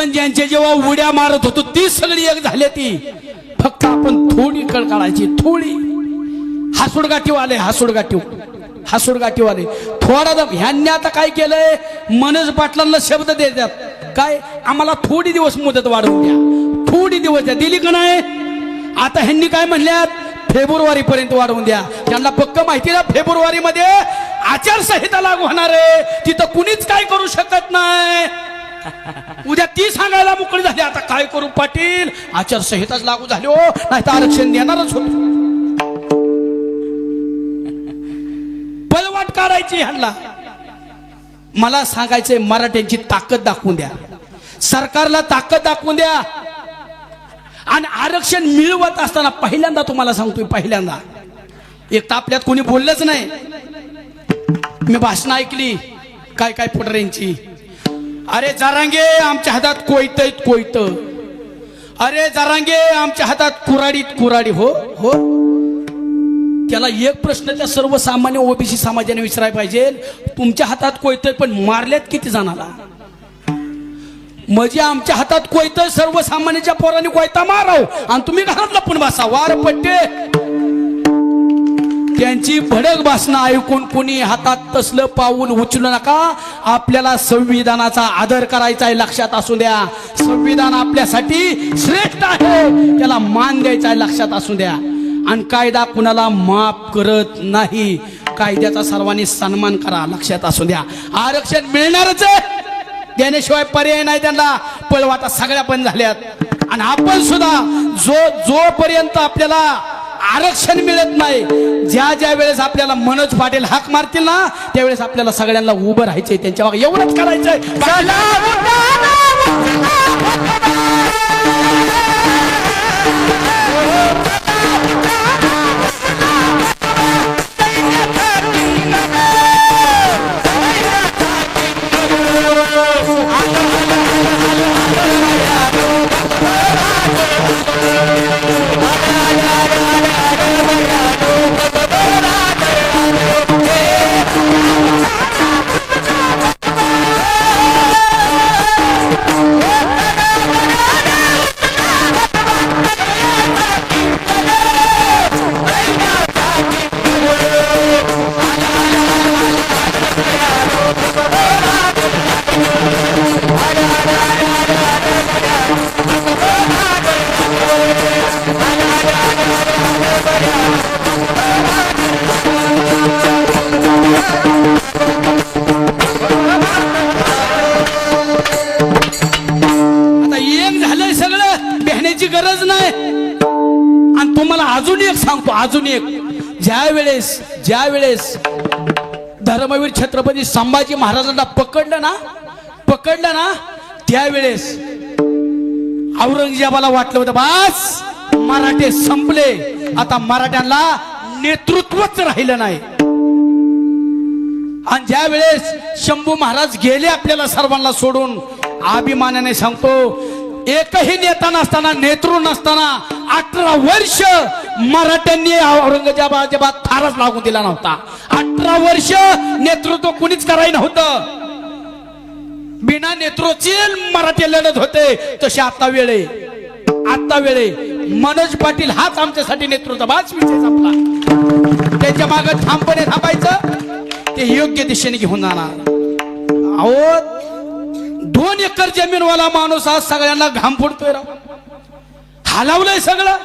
आपण ज्यांच्या जेव्हा उड्या मारत होतो ती सगळी एक झाली ती, फक्त आपण थोडी कळ काढायची, थोडी. हासुडगाठीवाले थोडा दम. ह्यांनी आता काय केलंय, मनोज पाटलांना शब्द देतात काय, आम्हाला थोडी दिवस मुदत वाढवून द्या, थोडी दिवस द्या. दिली का नाही? आता ह्यांनी काय म्हणल्यात, फेब्रुवारी पर्यंत वाढवून द्या. त्यांना पक्क माहिती ना फेब्रुवारी मध्ये आचारसंहिता लागू होणार आहे, तिथं कुणीच काय करू शकत नाही. उद्या ती सांगायला मोकळी झाली, आता काय करू पाटील, आचारसंहिताच लागू झाली हो, नाही तर आरक्षण देणारच होत. पळवाट काढायची ह्यांना. मला सांगायचंय, मराठ्यांची ताकद दाखवून द्या, सरकारला ताकद दाखवून द्या. आणि आरक्षण मिळवत असताना पहिल्यांदा तुम्हाला सांगतोय, पहिल्यांदा एक तर आपल्यात कोणी बोललंच नाही. मी भाषण ऐकली काय काय पुढाऱ्यांची, अरे जरांगे आमच्या हातात कोयत, अरे जरांगे आमच्या हातात कुराडी. हो हो, त्याला एक प्रश्न त्या सर्वसामान्य ओबीसी समाजाने विचारायला पाहिजे, तुमच्या हातात कोयत पण मारल्यात किती जणाला? म्हणजे आमच्या हातात कोयत, सर्वसामान्याच्या पोरांनी कोयता माराव आणि तुम्ही घरात लपून बसा. वार पट्टे त्यांची भडक भाषणं ऐकून कुणी हातात तसलं पाऊल उचलू नका. आपल्याला संविधानाचा आदर करायचा आहे, लक्षात असू द्या. संविधान आपल्यासाठी श्रेष्ठ आहे, त्याला मान द्यायचा आहे, लक्षात असू द्या. आणि कायदा कुणाला माफ करत नाही, कायद्याचा सर्वांनी सन्मान करा, लक्षात असू द्या. आरक्षण मिळणारच आहे, देण्याशिवाय पर्याय नाही. त्यांना पळवाटा सगळ्या बंद झाल्यात. आणि आपण सुद्धा जोपर्यंत आपल्याला आरक्षण मिळत नाही, ज्या वेळेस आपल्याला मनोज पाटील हाक मारतील ना, त्यावेळेस आपल्याला सगळ्यांना उभं राहायचंय, त्यांच्या मागे एवढंच करायचंय. गरज नाही. आणि तुम्हाला अजून एक सांगतो, अजून एक, ज्या वेळेस धर्मवीर छत्रपती संभाजी महाराजांना पकडलं ना, त्यावेळेस औरंगजेबाला वाटलं होतं बस मराठे संपले, आता मराठ्यांना नेतृत्वच राहिलं नाही. आणि ज्या वेळेस शंभू महाराज गेले आपल्याला सर्वांना सोडून, अभिमानाने सांगतो, एकही नेता नसताना, नेतृत्व नसताना 18 वर्ष मराठ्यांनी औरंगजेबाला थारच लागू दिला नव्हता. 18 वर्ष नेतृत्व कुणीच करायला नव्हतं, बिना नेतृत्वाचे मराठी लढत होते. तसे आता वेळे मनोज पाटील हाच आमच्यासाठी नेतृत्व, बाच विषय संपला. त्याच्या मागे ठामपणे थांबायचं, ते योग्य दिशेने घेऊन जाणार. अहो 2 एकर जमीनवाला माणूस आज सगळ्यांना घाम फुटतोय, हलवलंय सगळं.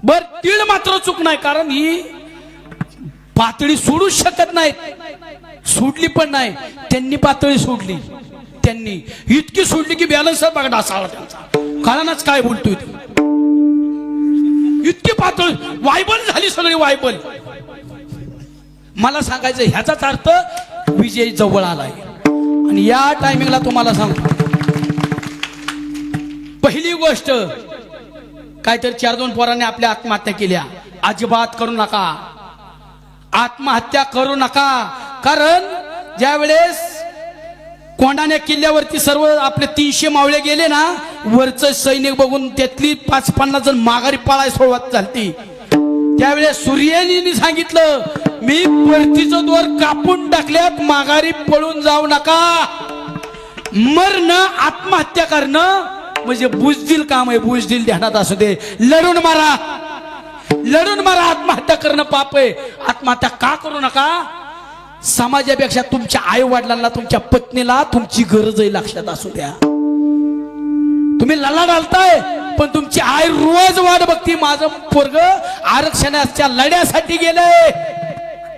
बर तीळ मात्र चूक नाही, कारण ही पातळी सोडूच शकत नाहीत, सोडली पण नाही. त्यांनी पातळी सोडली, त्यांनी इतकी सोडली की बॅलन्स बघा ढासळला त्यांचा. कारणच काय बोलतोय, इतकी पातळी वायबल झाली, सगळी वायबल. मला सांगायचं ह्याचाच अर्थ विजय जवळ आलाय. आणि या टायमिंगला तुम्हाला सांगतो, पहिली गोष्ट काय तर 4-2 पोरांनी आपल्या आत्महत्या केल्या. अजिबात करू नका, आत्महत्या करू नका. कारण ज्या वेळेस कोंढाण्या किल्ल्यावरती सर्व आपले 300 मावळे गेले ना, वरचं सैनिक बघून त्यातली 5-50 जण माघारी पळायला सुरुवात झाली. त्यावेळेस सूर्यानी सांगितलं, मी परतीचं द्वार कापून टाकल्यात, माघारी पळून जाऊ नका. मरणं आत्महत्या करणं म्हणजे बुजदिल काम आहे. बुजदिल ध्यानात असू दे. लढून मारा, लढून मारा. आत्महत्या करणं पाप आहे. आत्महत्या का करू नका. समाजापेक्षा तुमच्या आई वडिलांना, तुमच्या पत्नीला तुमची गरज आहे, लक्षात असू द्या. तुम्ही लढा घालताय पण तुमची आई रोज वाट बघती. माझं पोरग आरक्षणाच्या लढ्यासाठी गेलंय,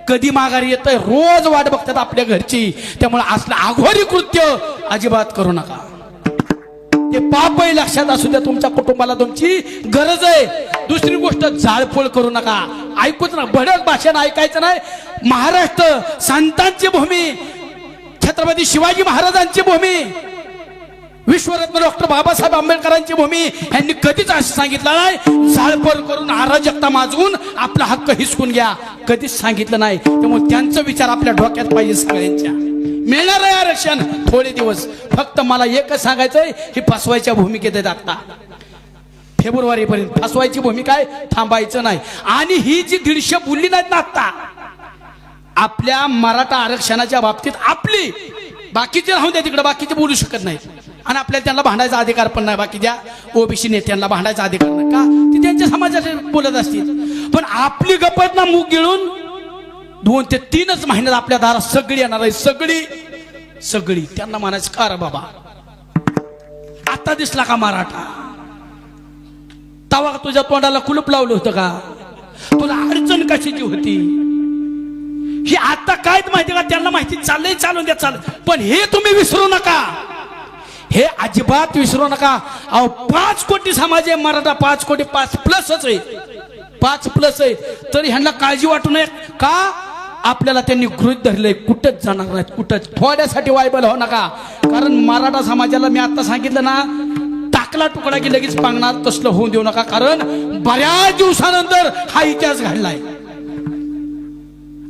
कधी माघारी येतंय, रोज वाट बघतात आपल्या घरची. त्यामुळे असलं आघोरी कृत्य अजिबात करू नका. ते पाप आहे, लक्षात असू द्या. तुमच्या कुटुंबाला तुमची गरज आहे. दुसरी गोष्ट, जाळपोळ करू नका. ऐकूच ना, भडक भाषण ऐकायचं नाही. महाराष्ट्र संतांची भूमी, छत्रपती शिवाजी महाराजांची भूमी, विश्वरत्न डॉक्टर बाबासाहेब आंबेडकरांची भूमी. यांनी कधीच असं सांगितलं नाही जाळपोळ करून अराजकता माजवून आपला हक्क हिसकून घ्या, कधीच सांगितलं नाही. त्यामुळे त्यांचा विचार आपल्या डोक्यात पाहिजे सगळ्यांच्या. मिळणार आहे आरक्षण थोडे दिवस. फक्त मला एकच सांगायचंय, ही फसवायच्या भूमिकेत आहेत. आता फेब्रुवारीपर्यंत फसवायची भूमिका आहे, थांबायचं नाही. आणि ही जी 150 बोलली नाहीत ना आता आपल्या मराठा आरक्षणाच्या बाबतीत, आपली, बाकीचे राहून द्या तिकडे, बाकीचे बोलू शकत नाही. आणि आपल्याला त्यांना भांडायचा अधिकार पण नाही. बाकीच्या ओबीसी नेत्यांना भांडायचा अधिकार नाही का, ते त्यांच्या समाजाचे बोलत असतील. पण आपली गपत ना मूग गिळून 2 ते 3 महिन्यात आपल्या दारात सगळी येणार आहे. सगळी त्यांना म्हणायचं, का रे बाबा आता दिसला का मराठा, तवा तुझ्या तोंडाला कुलूप लावलं होतं का, तुला अडचण कशाची होती, ही आता कायच माहिती का, त्यांना माहिती. चाललंय, चालून द्या, चाल. पण हे तुम्ही विसरू नका, हे अजिबात विसरू नका. अहो 5 कोटी समाज आहे मराठा, 5 कोटी, 5+ आहे, 5+ आहे. तरी ह्यांना काळजी वाटू नये का, आपल्याला त्यांनी गृहीत धरलंय. कुठंच जाणार नाहीत, कुठंच. थोड्यासाठी वायबल हो नका. कारण मराठा समाजाला मी आता सांगितलं ना, टाकला तुकडा की लगेच पांगणार, तसलं होऊन देऊ नका. कारण बऱ्याच दिवसानंतर हा इतिहास घडलाय.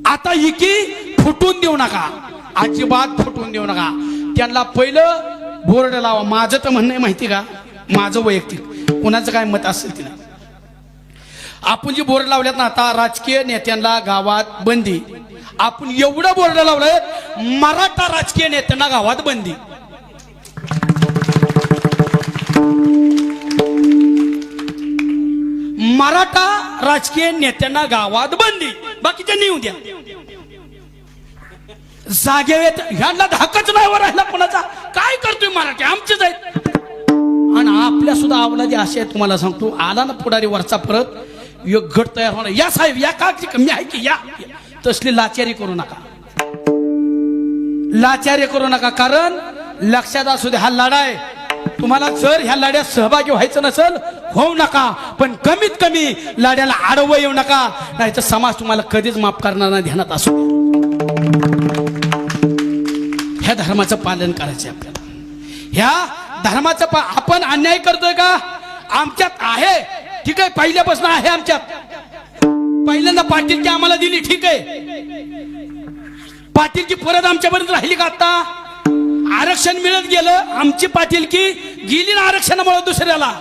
आता इकी फुटून देऊ नका, अजिबात फुटून देऊ नका. त्यांना पहिलं बोर्ड लावा. माझं तर म्हणणं माहिती का, माझं वैयक्तिक, कोणाचं काय मत असेल तिला, आपण जी बोर्ड लावल्यात ना आता, राजकीय नेत्यांना गावात बंदी. आपण एवढं बोर्ड लावलंय, मराठा राजकीय नेत्यांना गावात बंदी. मराठा राजकीय नेत्यांना गावात बंदी, बाकीच्यांनी येऊ द्या. जागेत ह्यांना धाकच नाही वर राहिला कोणाचा. काय करतोय मराठी, आमचेच आहेत. आणि आपल्या सुद्धा अवलादी असे आहेत. तुम्हाला सांगतो, आला ना पुढारी वरचा परत एक गट तयार होणार. या साहेब, या का कमी आहे की या, तसली लाचारी करू नका, लाचारी करू नका. कारण लक्षात असू दे, हा लढा आहे. तुम्हाला जर ह्या लढ्यात सहभागी व्हायचं नसेल, होऊ नका. पण कमीत कमी लढ्याला आडवं येऊ नका, नाही तर समाज तुम्हाला कधीच माफ करणार नाही. ध्यानात असू दे. ह्या धर्माचं पालन करायचं आपल्याला. ह्या धर्माचं आपण अन्याय करतोय का, आमच्यात आहे, ठीक आहे, पहिल्यापासून आहे आमच्यात. पहिल्यांदा पाटीलकी आम्हाला दिली, ठीक आहे, पाटीलकी परत आमच्यापर्यंत राहिली का. आता आरक्षण मिळत गेलं, आमची पाटीलकी गेली ना आरक्षणामुळे दुसऱ्याला.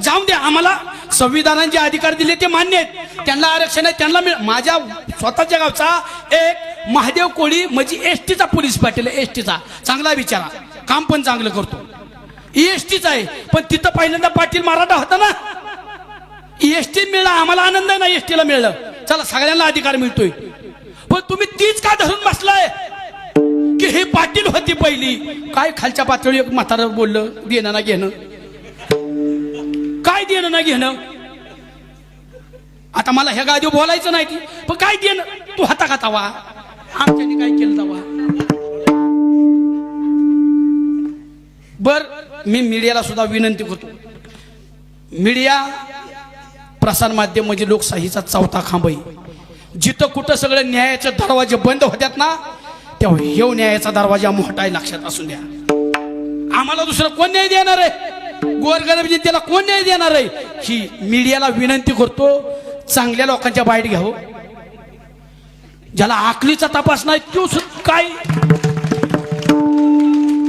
जाऊन द्या, आम्हाला संविधानाचे अधिकार दिले ते मान्य आहेत, त्यांना आरक्षण आहे, त्यांना माझ्या स्वतःच्या गावचा एक महादेव कोळी म्हणजे एसटीचा पोलीस पाटील आहे, एसटीचा, चांगला विचारा, काम पण चांगलं करतो, एसटीचा आहे. पण तिथं पहिल्यांदा पाटील मराठा होता ना, एसटी मिळला, आम्हाला आनंद आहे ना एसटीला मिळलं. चला, सगळ्यांना अधिकार मिळतोय. पण तुम्ही तीच का धरून बसलाय की हे पाटील होती पहिली. काय खालच्या पातळी एक म्हातारं बोललं, देणं ना घेणं, काय देणं ना घेणं. आता मला ह्या गादीवर बोलायचं नाही, पण काय देणं, तू हाता का तवा, आमच्यानी काय केलं तवा. बर, मी मीडियाला सुद्धा विनंती करतो, मीडिया प्रसार माध्यम म्हणजे लोकशाहीचा 4था खांब आहे. जिथं कुठं सगळे न्यायाचे दरवाजे बंद होत्यात ना, तेव्हा हे न्यायाचा दरवाजा मोठा आहे, लक्षात असू द्या. आम्हाला दुसरं कोण न्याय देणार आहे, गोरगरीब जनतेला कोण न्याय देणार आहे. ही मीडियाला विनंती करतो, चांगल्या लोकांच्या बाईट घ्यावं. ज्याला आकलीचा तपास नाही तो काय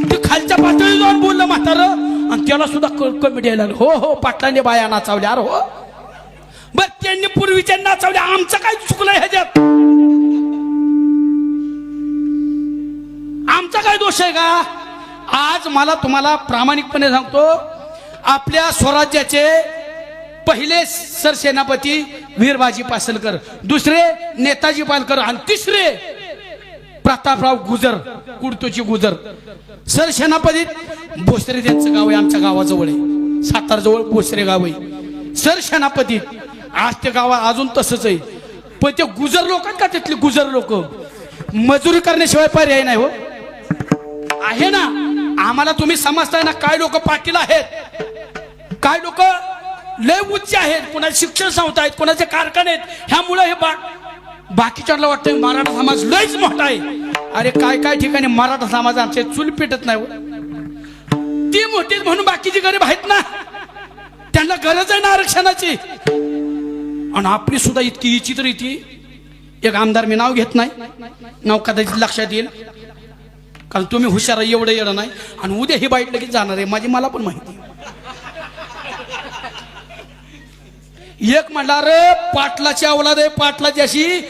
ते खालच्या पातळी जाऊन बोललं म्हातारं, आणि त्याला सुद्धा कमी द्यायला लागलं. हो हो, पाटलांनी बाया नाचावल्या, अरे हो, बर त्यांनी पूर्वीच्या नाचावल्या, आमचं काय चुकलंय ह्याच्यात, आमचा काय दोष आहे का. आज मला तुम्हाला प्रामाणिकपणे सांगतो, आपल्या स्वराज्याचे पहिले सरसेनापती वीरबाजी पासलकर, दुसरे नेताजी पालकर आणि तिसरे प्रतापराव गुजर, कुडतोची गुजर. सरसेनापती भोसरे त्यांचं गाव आहे, आमच्या गावाजवळ आहे, सातारा जवळ भोसरे गाव आहे. सरसेनापती आज ते गाव अजून तसंच आहे. पण ते गुजर लोक का, तिथले गुजर लोक मजुरी करण्याशिवाय पर्याय नाही हो. आहे ना, आम्हाला तुम्ही समजताय ना, काय लोक पाटील आहेत, काय लोक लय उच्च आहेत, कोणाचे शिक्षण संस्था आहेत, कोणाचे कारखाने आहेत. ह्यामुळे हे बाकीच्याला वाटतं मराठा समाज लयच मोठा आहे. अरे काय काय ठिकाणी मराठा समाज आमचे चूल पेटत नाही. ती मोठीच म्हणून बाकीची गरीब आहेत ना, त्यांना गरज आहे ना आरक्षणाची. आणि आपली सुद्धा इतकी विचित्र इतकी. एक आमदार, मी नाव घेत नाही, नाव कदाचित लक्षात येईल कारण तुम्ही हुशार एवढं येणं नाही, आणि उद्या ही बाईट लगेच जाणार आहे माझी, मला पण माहिती. एक म्हणला रे पाटलाची अवलाद आहे, पाटलाची अशी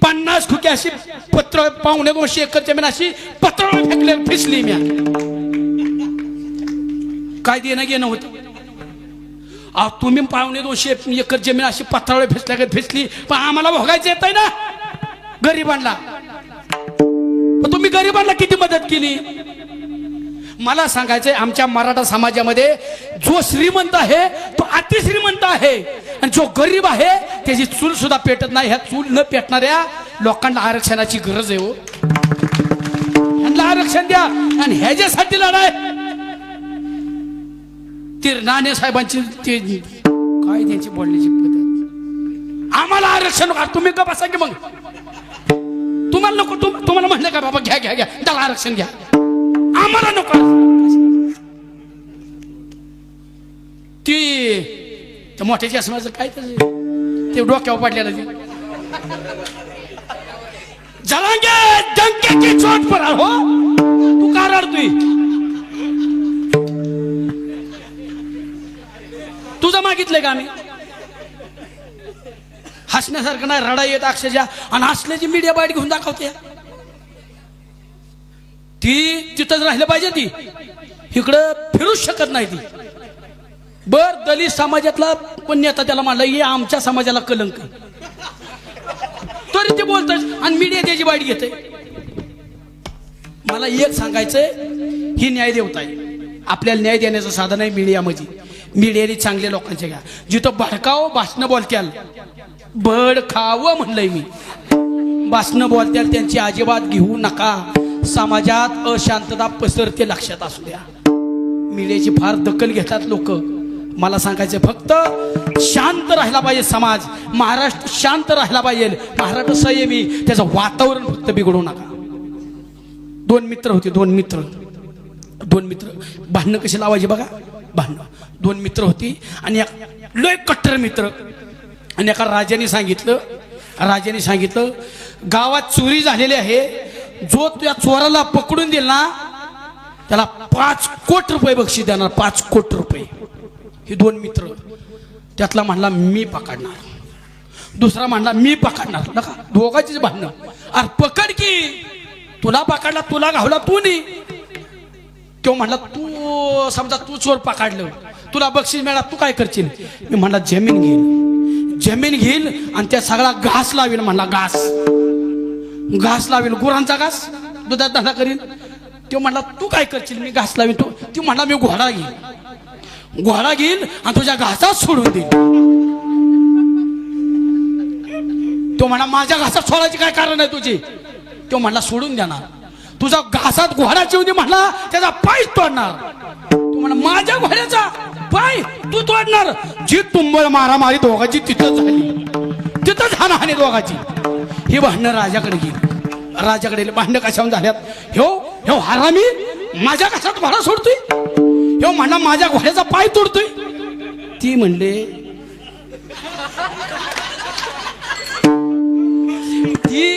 50 खुकी अशी पत्र 2.25 एकर जमीन अशी पत्रावर फेकले फिसली. मी काय देणं घेणं होतं. तुम्ही 2.25 एकर जमीन अशी पत्रावर फिसली, पण आम्हाला भोगायचं येत आहे ना गरिबांना. तुम्ही गरिबांना किती मदत केली मला सांगायचंय. आमच्या मराठा समाजामध्ये जो श्रीमंत आहे तो अतिश्रीमंत आहे, आणि जो गरीब आहे त्याची चूल सुद्धा पेटत नाही. ह्या चूल न पेटणाऱ्या लोकांना आरक्षणाची गरज आहे हो. ह्यांना आरक्षण द्या. आणि ह्याच्यासाठी लढाय ती नाणे साहेबांची ते काय त्यांची बोलण्याची पद्धत. आम्हाला आरक्षण तुम्ही का बसा की मग, तुम्हाला नको, तुम्हाला म्हणलं का बाबा घ्या घ्या घ्या त्याला आरक्षण घ्या, आम्हाला नको. ती मोठ्याची असण्याचं काय ते डोक्यावर पडलेलं ते जलांगे डंके की चोट पर हो. तू का रडतोय, तुझं मागितलंय का आम्ही. हसण्यासारखं नाही, रडा येत अक्षरशः. आणि हसल्याची मीडिया बाईट घेऊन दाखवते. ती तिथंच राहिलं पाहिजे, ती इकडं फिरूच शकत नाही ती. बर दलित समाजातला पण नेता त्याला म्हणला ये आमच्या समाजाला कलंक, तरी ते बोलतात आणि मीडिया त्याची बाईट घेते. मला एक सांगायचंय, ही न्याय देवता आहे, आपल्याला न्याय देण्याचं साधन आहे मीडियामध्ये. मीडियाने चांगल्या लोकांच्या घ्या, जिथं भडकाव भाषणं बोलत्याल, बड खावं म्हणलंय मी, भाषणं बोलत्याल त्यांची अजिबात घेऊ नका. समाजात अशांतता पसरते लक्षात असू द्या. मीडियाची फार दखल घेतात लोक. मला सांगायचं फक्त शांत राहिला पाहिजे समाज, महाराष्ट्र शांत राहिला पाहिजे, महाराष्ट्र संयमी, त्याचं वातावरण फक्त बिघडू नका. दोन मित्र होते, दोन मित्र भांडणं कशी लावायची बघा. भांडणं दोन मित्र होती आणि लय कट्टर मित्र. आणि एका राजाने सांगितलं गावात चोरी झालेली आहे, जो त्या चोराला पकडून दिल ना त्याला 5 कोटी रुपये बक्षीस देणार. 5 कोटी रुपये. हे दोन मित्र. त्यातला म्हणला मी पकडणार, दुसरा म्हणला मी पकडणार. नका दोघांचीच भांडणं. अरे पकड की, तुला पकडला, तुला घावला तू नाही. तो म्हणला तू समजा तू चोर पकडलं, तुला बक्षीस मिळाला, तू काय करशील. मी म्हणला जमीन घेईल आणि त्या सगळा घास लावेल. म्हणला घास लावेल, गुरांचा घास, दुधात धंदा करील. तो म्हणला तू काय करशील. मी घास लावेल. तू म्हणला मी घोडा घेईल आणि तुझ्या घासात सोडून देईल. तो म्हणला माझ्या घासात सोडायची काय कारण आहे तुझी. तो म्हणला सोडून देणार. तुझा घासात घोडाची होती म्हणला त्याचा पाय तोडणार. तू म्हणा माझ्या घोड्याचा पाय तू तोडणार. जी तुंबळ मारामारी दोघांची तिथंच झाली, तिथंच हाणाहाणी दोघांची. ही भांडणं राजाकडे गेली. राजाकडे भांडणं कशावर झाल्यात. ह्यो हरामी माझ्या घासात घोडा सोडतोय, ह्यो म्हणला माझ्या घोड्याचा पाय तोडतोय. ती म्हणले ती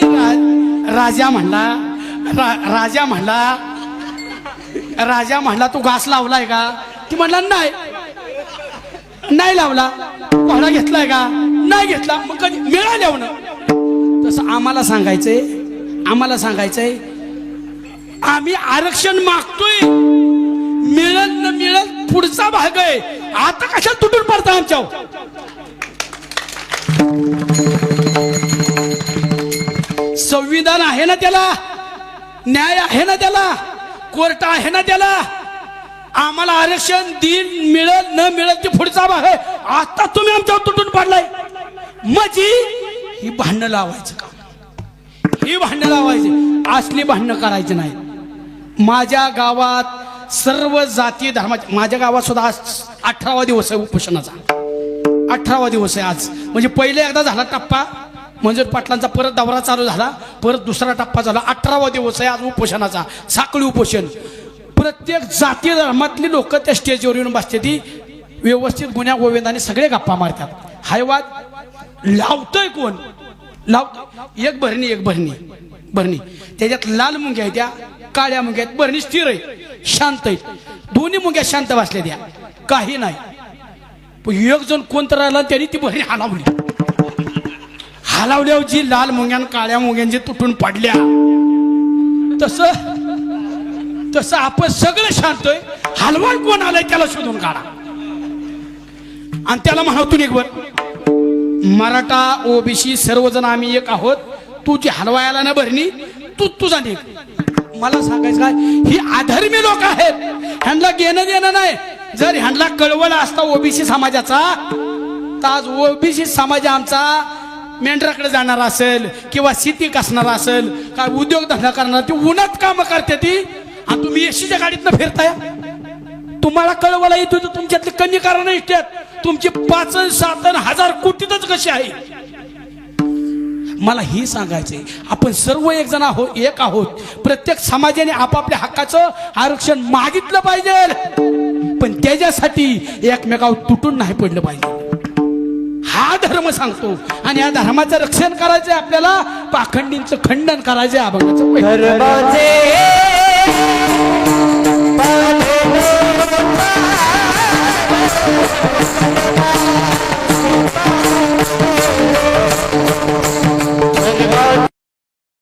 राजा म्हणला तू घास लावलाय का. ती म्हणला नाही लावला. घोडा घेतलाय का, नाही घेतला. मग कधी मिळाल्यावर ना. तसं आम्हाला सांगायचंय आम्ही आरक्षण मागतोय, मिळेल न मिळेल पुढचा भाग आहे. आता कशाला तुटून पडता आमच्यावर? संविधान आहे ना त्याला, न्याय आहे ना त्याला, कोर्ट आहे ना त्याला. आम्हाला आरक्षण दिन मिळेल न मिळेल ते पुढचा भाग आहे. आता तुम्ही आमच्यावर तुटून पडलाय म्हणजे ही भांडणं लावायचं का? ही भांडणं लावायची, असली भांडणं करायची नाही. माझ्या गावात सर्व जाती धर्माचे, माझ्या गावात सुद्धा आज 18वा दिवस आहे उपोषणाचा. 18वा दिवस आहे आज. म्हणजे पहिले एकदा झाला टप्पा, मंजूर पाटलांचा परत दौरा चालू झाला, परत दुसरा टप्पा झाला. 18वा दिवस आहे आज उपोषणाचा, साखळी उपोषण. प्रत्येक जाती धर्मातली लोक त्या स्टेजवर येऊन बसते, ती व्यवस्थित गुन्ह्या गोविंदाने सगळे गप्पा मारतात. हाय वाद लावतोय कोण? लावतोय एक भरणी, एक भरणी त्याच्यात लाल मुंग्या आहेत, त्या काळ्या मुंग्या आहेत. भरणी स्थिर आहे, शांत आहे, दोन्ही मुंग्या शांत बसल्या, द्या काही नाही. पण एक जण कोणतं राहिला, त्यांनी ती भरणी हलावल्यावर जी लाल मुंग्या काळ्या मुंग्यांची तुटून पडल्या, तसं आपण सगळं शांत आहे. हलवाय कोण आलाय त्याला शोधून काढा आणि त्याला म्हणावतून एक वर. मराठा ओबीसी सर्वजण आम्ही एक आहोत. तू जी हलवायला ना भरणी, तू तुझा निघ. मला सांगायचं काय, ही अधर्मी लोक आहेत, ह्यांना घेणं देणं नाही. जर ह्यांना कळवळा असता ओबीसी समाजाचा, तर आज ओबीसी समाज आमचा मेंढराकडे जाणार असेल किंवा शेती कसणार असेल, काय उद्योगधंदा करणार, ती उन्हात कामं करते ती, आणि तुम्ही एसटीच्या गाडीतनं फिरताय. तुम्हाला कळवळा येतो तर तुमच्यातले कमी कारण इष्टात तुमची 5-7 कोटीतच कशी आहे. मला ही सांगायचंय, आपण सर्व एक जण आहोत, एक आहोत. प्रत्येक समाजाने आपापल्या हक्काचं आरक्षण मागितलं पाहिजे, पण त्याच्यासाठी एकमेकावर तुटून नाही पडलं पाहिजे. हा धर्म सांगतो आणि या धर्माचं रक्षण करायचंय आपल्याला. पाखंडींचं खंडन करायचंय.